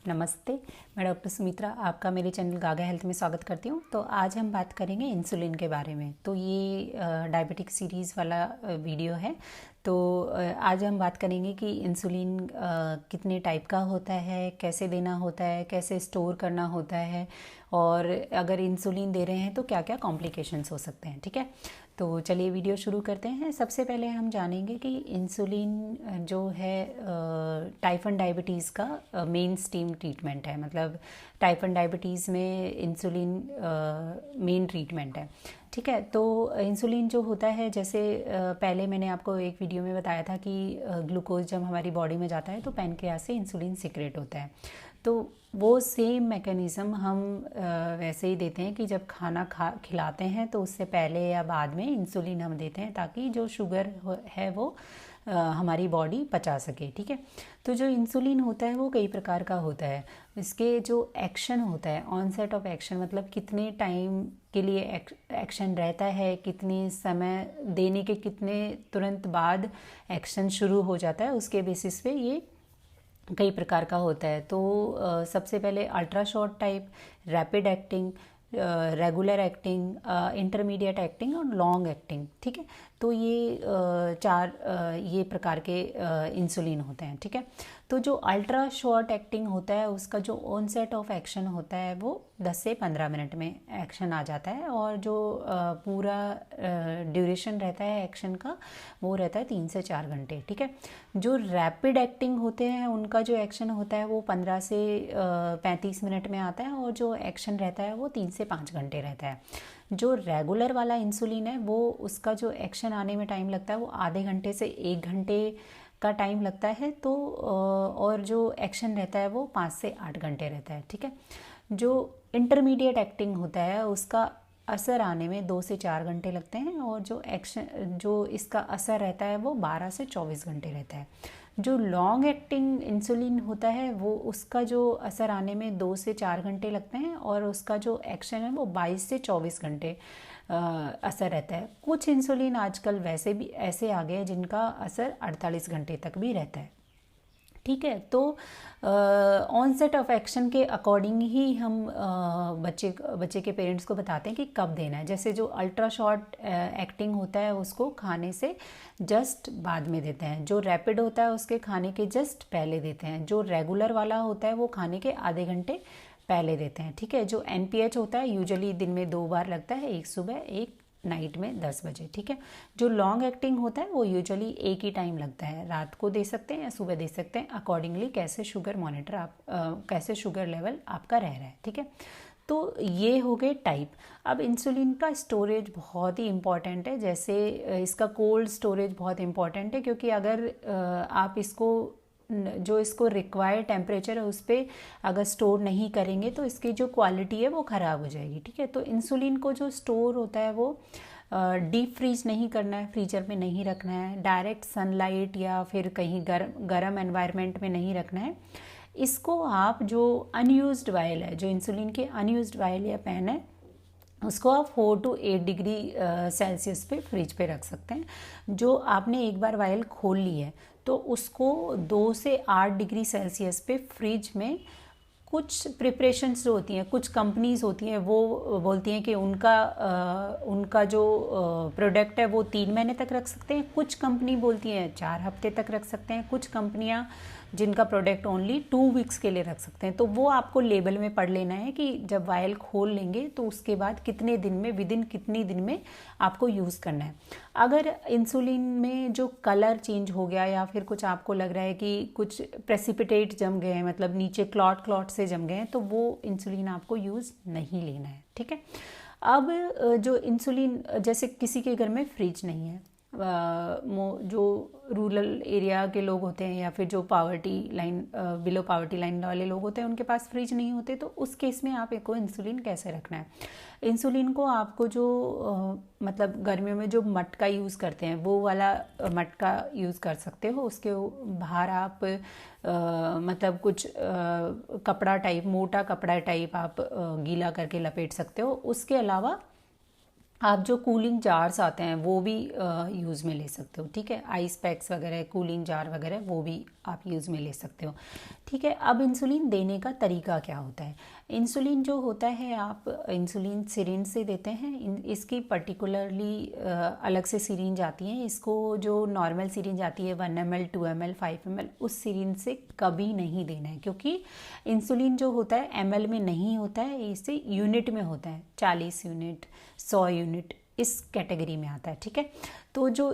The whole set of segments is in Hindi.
नमस्ते। मैं डॉक्टर सुमित्रा आपका मेरे चैनल गागा हेल्थ में स्वागत करती हूँ। तो आज हम बात करेंगे इंसुलिन के बारे में। तो ये डायबिटिक सीरीज़ वाला वीडियो है। तो आज हम बात करेंगे कि इंसुलिन कितने टाइप का होता है, कैसे देना होता है, कैसे स्टोर करना होता है, और अगर इंसुलिन दे रहे हैं तो क्या क्या कॉम्प्लिकेशंस हो सकते हैं। ठीक है, तो चलिए वीडियो शुरू करते हैं। सबसे पहले हम जानेंगे कि इंसुलिन जो है टाइप 1 डायबिटीज़ का मेन स्ट्रीम ट्रीटमेंट है। मतलब टाइप 1 डायबिटीज़ में इंसुलिन मेन ट्रीटमेंट है। ठीक है, तो इंसुलिन जो होता है, जैसे पहले मैंने आपको एक वीडियो में बताया था कि ग्लूकोज जब हमारी बॉडी में जाता है तो पैनक्रियास से इंसुलिन सिक्रेट होता है। तो वो सेम मैकेनिज़्म हम वैसे ही देते हैं कि जब खाना खिलाते हैं तो उससे पहले या बाद में इंसुलिन हम देते हैं ताकि जो शुगर है वो हमारी बॉडी पचा सके। ठीक है, तो जो इंसुलिन होता है वो कई प्रकार का होता है। इसके जो एक्शन होता है, ऑनसेट ऑफ एक्शन, मतलब कितने टाइम के लिए एक्शन रहता है, कितने समय देने के कितने तुरंत बाद एक्शन शुरू हो जाता है, उसके बेसिस पे ये कई प्रकार का होता है। तो सबसे पहले ultra short type, rapid acting, regular acting, intermediate acting और लॉन्ग एक्टिंग। ठीक है, तो ये चार ये प्रकार के इंसुलिन होते हैं। ठीक है, तो जो अल्ट्रा शॉर्ट एक्टिंग होता है उसका जो ऑनसेट ऑफ एक्शन होता है वो 10 से 15 मिनट में एक्शन आ जाता है, और जो पूरा ड्यूरेशन रहता है एक्शन का वो रहता है 3 से 4 घंटे। ठीक है, जो रैपिड एक्टिंग होते हैं उनका जो एक्शन होता है वो 15 से 35 मिनट में आता है, और जो एक्शन रहता है वो 3 से 5 घंटे रहता है। जो रेगुलर वाला इंसुलिन है वो उसका जो एक्शन आने में टाइम लगता है वो आधे घंटे से 1 घंटे का टाइम लगता है। तो और जो एक्शन रहता है वो 5 से 8 घंटे रहता है। ठीक है, जो इंटरमीडिएट एक्टिंग होता है उसका असर आने में 2 से 4 घंटे लगते हैं, और जो इसका असर रहता है वो 12 से 24 घंटे रहता है। जो लॉन्ग एक्टिंग इंसुलिन होता है वो उसका जो असर आने में 2 से 4 घंटे लगते हैं, और उसका जो एक्शन है वो 22 से 24 घंटे असर रहता है। कुछ इंसुलिन आजकल वैसे भी ऐसे आ गए हैं जिनका असर 48 घंटे तक भी रहता है। ठीक है, तो ऑनसेट ऑफ एक्शन के अकॉर्डिंग ही हम बच्चे के पेरेंट्स को बताते हैं कि कब देना है। जैसे जो अल्ट्रा शॉर्ट एक्टिंग होता है उसको खाने से जस्ट बाद में देते हैं, जो रैपिड होता है उसके खाने के जस्ट पहले देते हैं, जो रेगुलर वाला होता है वो खाने के आधे घंटे पहले देते हैं। ठीक है, जो NPH होता है यूजुअली दिन में 2 बार लगता है, एक सुबह एक नाइट में 10 बजे। ठीक है, जो लॉन्ग एक्टिंग होता है वो यूजुअली एक ही टाइम लगता है, रात को दे सकते हैं या सुबह दे सकते हैं, अकॉर्डिंगली कैसे शुगर मॉनिटर कैसे शुगर लेवल आपका रह रहा है। ठीक है, तो ये हो गए टाइप। अब इंसुलिन का स्टोरेज बहुत ही इम्पॉर्टेंट है। जैसे इसका कोल्ड स्टोरेज बहुत इम्पॉर्टेंट है, क्योंकि अगर आप इसको जो इसको रिक्वायर्ड टेम्परेचर है उस पर अगर स्टोर नहीं करेंगे तो इसकी जो क्वालिटी है वो ख़राब हो जाएगी। ठीक है, तो इंसुलिन को जो स्टोर होता है वो डीप फ्रीज नहीं करना है, फ्रीजर में नहीं रखना है, डायरेक्ट सनलाइट या फिर कहीं गर्म एनवायरनमेंट में नहीं रखना है। इसको आप जो अनयूज्ड वायल है, जो इंसुलिन के अनयूज्ड वायल या पेन है, उसको आप 4 to 8 डिग्री सेल्सियस पे फ्रिज पे रख सकते हैं। जो आपने एक बार वायल खोल ली है तो उसको 2 से 8 डिग्री सेल्सियस पे फ्रिज में, कुछ प्रिपरेशंस जो होती हैं, कुछ कंपनीज होती हैं वो बोलती हैं कि उनका जो प्रोडक्ट है वो 3 महीने तक रख सकते हैं, कुछ कंपनी बोलती हैं 4 हफ्ते तक रख सकते हैं, कुछ कंपनियां जिनका प्रोडक्ट ओनली 2 वीक्स के लिए रख सकते हैं। तो वो आपको लेबल में पढ़ लेना है कि जब वायल खोल लेंगे तो उसके बाद कितने दिन में, विदिन कितनी दिन में आपको यूज़ करना है। अगर इंसुलिन में जो कलर चेंज हो गया या फिर कुछ आपको लग रहा है कि कुछ प्रेसिपिटेट जम गए हैं, मतलब नीचे क्लॉट से जम गए हैं, तो वो इंसुलिन आपको यूज़ नहीं लेना है। ठीक है, अब जो इंसुलिन, जैसे किसी के घर में फ्रिज नहीं है, जो रूरल एरिया के लोग होते हैं या फिर जो poverty line, below poverty line वाले लोग होते हैं, उनके पास फ्रिज नहीं होते, तो उस केस में आप को इंसुलिन कैसे रखना है। इंसुलिन को आपको जो मतलब गर्मियों में जो मटका यूज़ करते हैं वो वाला मटका यूज़ कर सकते हो। उसके बाहर आप मतलब कुछ कपड़ा टाइप, मोटा कपड़ा टाइप आप गीला करके लपेट सकते हो। उसके अलावा आप जो कूलिंग जार्स आते हैं वो भी यूज़ में ले सकते हो, ठीक है। आइस पैक्स वगैरह, कूलिंग जार वगैरह वो भी आप यूज़ में ले सकते हो, ठीक है। अब इंसुलिन देने का तरीका क्या होता है? इंसुलिन जो होता है, आप इंसुलिन सिरिंज से देते हैं। इसकी पर्टिकुलरली अलग से सिरिंज आती हैं। इसको जो नॉर्मल सिरिंज आती है 1 ml 2 ml 5 ml, उस सिरिंज से कभी नहीं देना है, क्योंकि इंसुलिन जो होता है ml में नहीं होता है, इसे यूनिट में होता है। 40 यूनिट, 100 यूनिट, इस कैटेगरी में आता है, ठीक है। तो जो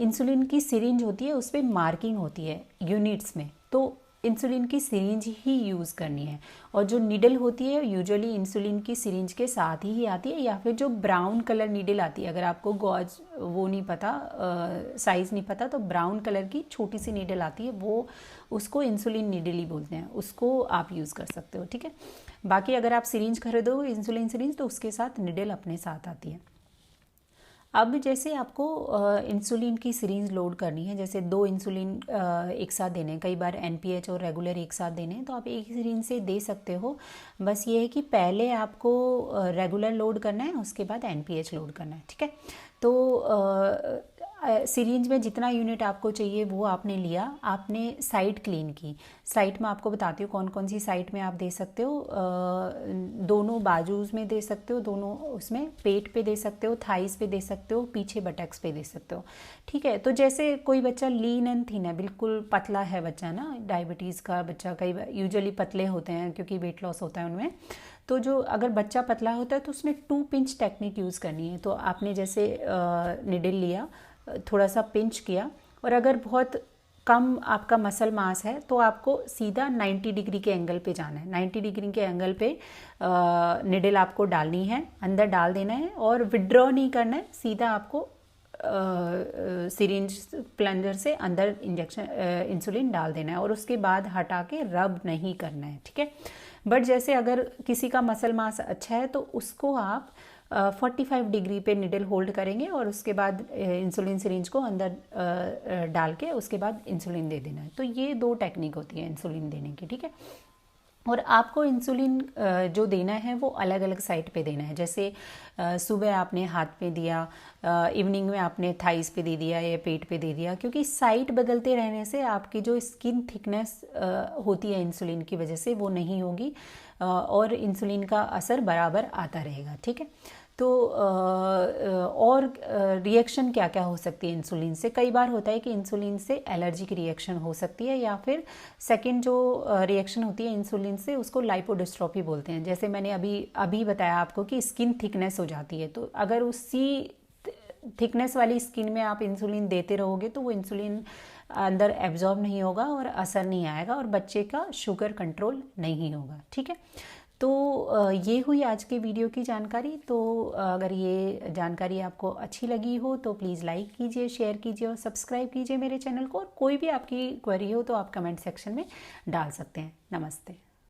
इंसुलिन की सिरिंज होती है उस पर मार्किंग होती है यूनिट्स में, तो इंसुलिन की सिरिंज ही यूज़ करनी है। और जो नीडल होती है यूजुअली इंसुलिन की सिरिंज के साथ ही आती है, या फिर जो ब्राउन कलर नीडल आती है, अगर आपको गॉज वो नहीं पता, साइज़ नहीं पता, तो ब्राउन कलर की छोटी सी नीडल आती है, वो उसको इंसुलिन नीडल ही बोलते हैं, उसको आप यूज़ कर सकते हो, ठीक है। बाकी अगर आप सिरिंज खरीदो इंसुलिन सिरिंज, तो उसके साथ नीडल अपने साथ आती है। अब जैसे आपको इंसुलिन की सिरिंज लोड करनी है, जैसे 2 इंसुलिन एक साथ देने हैं, कई बार एनपीएच और रेगुलर एक साथ देने हैं, तो आप एक सिरिंज से दे सकते हो। बस ये है कि पहले आपको रेगुलर लोड करना है, उसके बाद एनपीएच लोड करना है, ठीक है। तो सिरिंज में जितना यूनिट आपको चाहिए वो आपने लिया, आपने साइट क्लीन की। साइट में आपको बताती हूँ कौन कौन सी साइट में आप दे सकते हो। दोनों बाजूज़ में दे सकते हो, दोनों उसमें पेट पे दे सकते हो, थाइस पे दे सकते हो, पीछे बटक्स पे दे सकते हो, ठीक है। तो जैसे कोई बच्चा लीन एंड थिन है, बिल्कुल पतला है बच्चा ना, डायबिटीज़ का बच्चा कई बार यूजुअली पतले होते हैं क्योंकि वेट लॉस होता है उनमें, तो जो अगर बच्चा पतला होता है तो उसने 2 पिंच टेक्निक यूज़ करनी है। तो आपने जैसे निडल लिया, थोड़ा सा पिंच किया, और अगर बहुत कम आपका मसल मास है तो आपको सीधा 90 डिग्री के एंगल पे जाना है। 90 डिग्री के एंगल पे निडल आपको डालनी है, अंदर डाल देना है और विड्रॉ नहीं करना है, सीधा आपको सिरिंज प्लंजर से अंदर इंजेक्शन इंसुलिन डाल देना है, और उसके बाद हटा के रब नहीं करना है, ठीक है। बट जैसे अगर किसी का मसल मास अच्छा है तो उसको आप 45 डिग्री पे निडल होल्ड करेंगे और उसके बाद इंसुलिन सिरिंज को अंदर डाल के उसके बाद इंसुलिन दे देना है। तो ये 2 टेक्निक होती है इंसुलिन देने की, ठीक है। और आपको इंसुलिन जो देना है वो अलग अलग साइट पे देना है। जैसे सुबह आपने हाथ पे दिया, इवनिंग में आपने थाइस पे दे दिया या पेट पे दे दिया, क्योंकि साइट बदलते रहने से आपकी जो स्किन थिकनेस होती है इंसुलिन की वजह से वो नहीं होगी, और इंसुलिन का असर बराबर आता रहेगा, ठीक है। तो और रिएक्शन क्या क्या हो सकती है इंसुलिन से? कई बार होता है कि इंसुलिन से एलर्जिक रिएक्शन हो सकती है, या फिर सेकंड जो रिएक्शन होती है इंसुलिन से उसको लाइपोडिस्ट्रोफी बोलते हैं। जैसे मैंने अभी बताया आपको कि स्किन थिकनेस हो जाती है, तो अगर उसी थिकनेस वाली स्किन में आप इंसुलिन देते रहोगे तो वो इंसुलिन अंदर एब्जॉर्ब नहीं होगा और असर नहीं आएगा, और बच्चे का शुगर कंट्रोल नहीं होगा, ठीक है। तो ये हुई आज के वीडियो की जानकारी। तो अगर ये जानकारी आपको अच्छी लगी हो तो प्लीज़ लाइक कीजिए, शेयर कीजिए और सब्सक्राइब कीजिए मेरे चैनल को। और कोई भी आपकी क्वेरी हो तो आप कमेंट सेक्शन में डाल सकते हैं। नमस्ते।